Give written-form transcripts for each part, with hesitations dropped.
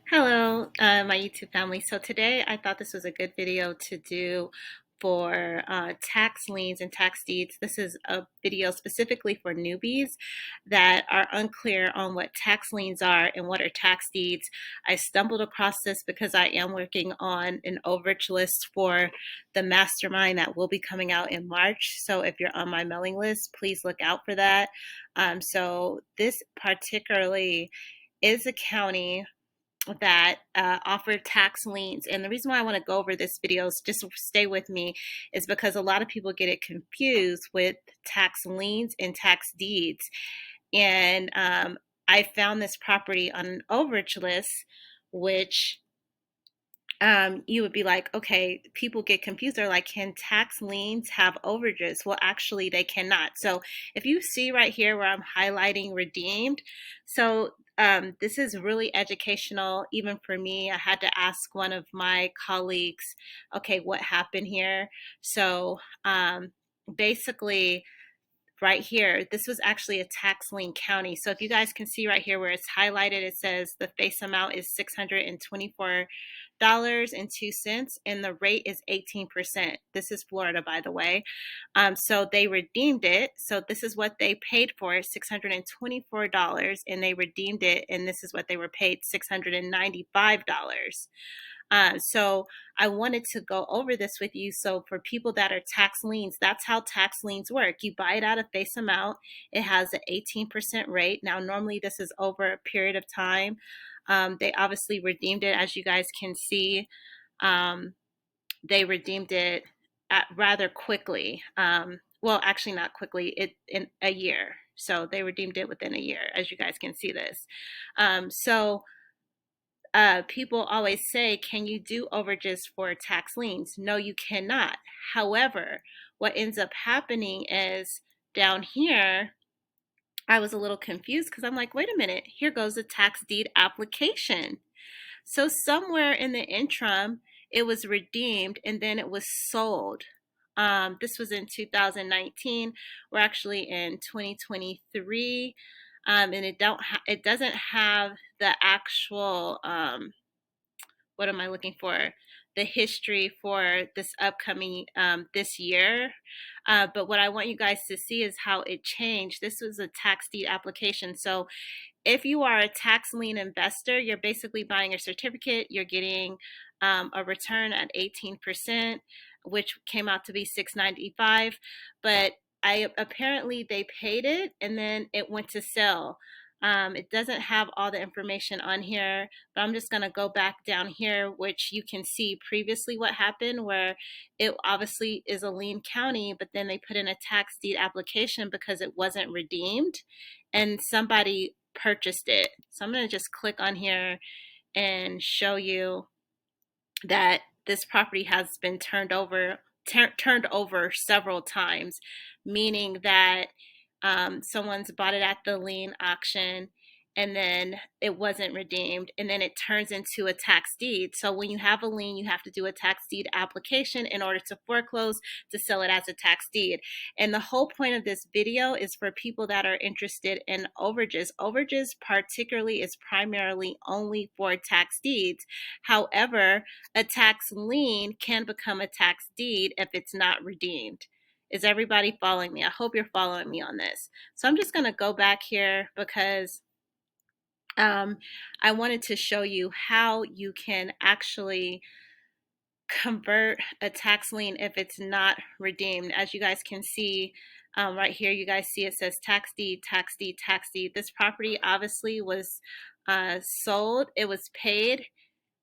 Hello, my YouTube family. So today I thought this was a good video to do for tax liens and tax deeds. This is a video specifically for newbies that are unclear on what tax liens are and what are tax deeds. I stumbled across this because I am working on an overage list for the Mastermind that will be coming out in March. So if you're on my mailing list, please look out for that. So this particularly is a county that offer tax liens. And the reason why I want to go over this video is just stay with me is because a lot of people get it confused with tax liens and tax deeds. And I found this property on an overage list, which you would be like, okay, people get confused. They're like, can tax liens have overages? Well, actually, they cannot. So if you see right here where I'm highlighting redeemed, so this is really educational, even for me. I had to ask one of my colleagues, okay, what happened here? So basically, right here, this was actually a tax lien county. So if you guys can see right here where it's highlighted, it says the face amount is $624.02 and the rate is 18%. This is Florida, by the way. So they redeemed it. So this is what they paid for it, $624, and they redeemed it, and this is what they were paid, $695. So I wanted to go over this with you. So for people that are tax liens, that's how tax liens work. You buy it at a face amount. It has an 18% rate. Now, normally this is over a period of time. They obviously redeemed it, as you guys can see. They redeemed it rather quickly. Well, actually not quickly, in a year. So they redeemed it within a year, as you guys can see this. People always say, can you do overages for tax liens? No, you cannot. However, what ends up happening is down here, I was a little confused because I'm like, wait a minute, here goes the tax deed application. So somewhere in the interim, it was redeemed and then it was sold. This was in 2019. We're actually in 2023. And it doesn't have the actual what am I looking for? The history for this upcoming this year. But what I want you guys to see is how it changed. This was a tax deed application. So if you are a tax lien investor, you're basically buying a certificate. You're getting a return at 18%, which came out to be $695. But apparently they paid it and then it went to sell. It doesn't have all the information on here, but I'm just going to go back down here, which you can see previously what happened, where it obviously is a lien county, but then they put in a tax deed application because it wasn't redeemed and somebody purchased it. So I'm going to just click on here and show you that this property has been turned over several times, meaning that someone's bought it at the lien auction and then it wasn't redeemed and then it turns into a tax deed. So when you have a lien, you have to do a tax deed application in order to foreclose to sell it as a tax deed. And the whole point of this video is for people that are interested in overages. Overages particularly is primarily only for tax deeds. However, a tax lien can become a tax deed if it's not redeemed. Is everybody following me? I hope you're following me on this. So I'm just going to go back here because I wanted to show you how you can actually convert a tax lien if it's not redeemed. As you guys can see right here, you guys see it says tax deed, tax deed, tax deed. This property obviously was sold. It was paid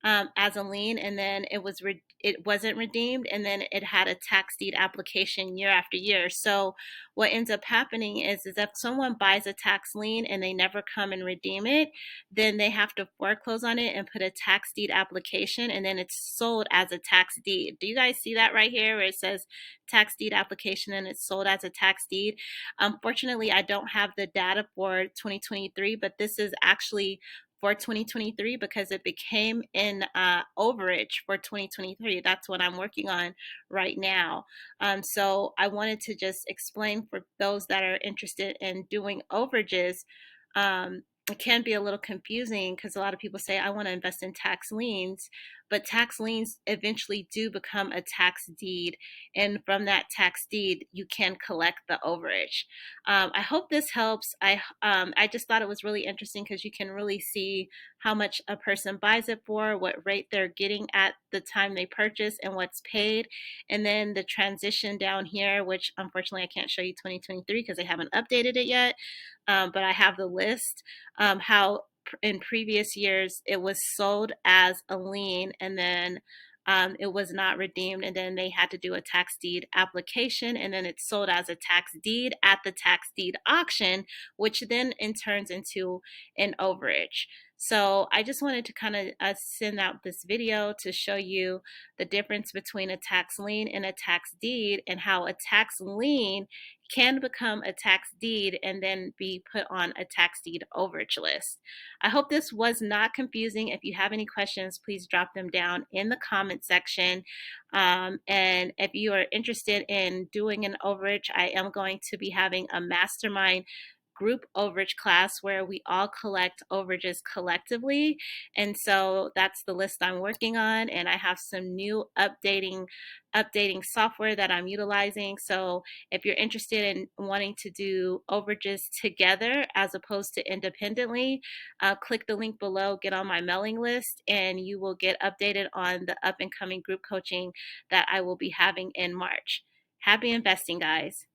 as a lien, and then it wasn't redeemed, and then it had a tax deed application year after year. So what ends up happening is if someone buys a tax lien and they never come and redeem it, then they have to foreclose on it and put a tax deed application, and then it's sold as a tax deed. Do you guys see that right here where it says tax deed application and it's sold as a tax deed? Unfortunately, I don't have the data for 2023, but this is actually for 2023 because it became in overage for 2023. That's what I'm working on right now. So I wanted to just explain for those that are interested in doing overages. it can be a little confusing because a lot of people say, I want to invest in tax liens, but tax liens eventually do become a tax deed. And from that tax deed, you can collect the overage. I hope this helps. I just thought it was really interesting because you can really see how much a person buys it for, what rate they're getting at the time they purchase, and what's paid. And then the transition down here, which unfortunately I can't show you 2023 because they haven't updated it yet. But I have the list, how in previous years it was sold as a lien, and then it was not redeemed, and then they had to do a tax deed application, and then it's sold as a tax deed at the tax deed auction, which then in turns into an overage. So I just wanted to kind of send out this video to show you the difference between a tax lien and a tax deed, and how a tax lien can become a tax deed and then be put on a tax deed overage list. I hope this was not confusing. If you have any questions, please drop them down in the comment section. And if you are interested in doing an overage, I am going to be having a mastermind group overage class where we all collect overages collectively. And so that's the list I'm working on, and I have some new updating software that I'm utilizing. So if you're interested in wanting to do overages together as opposed to independently, click the link below, get on my mailing list, and you will get updated on the up and coming group coaching that I will be having in March. Happy investing, guys.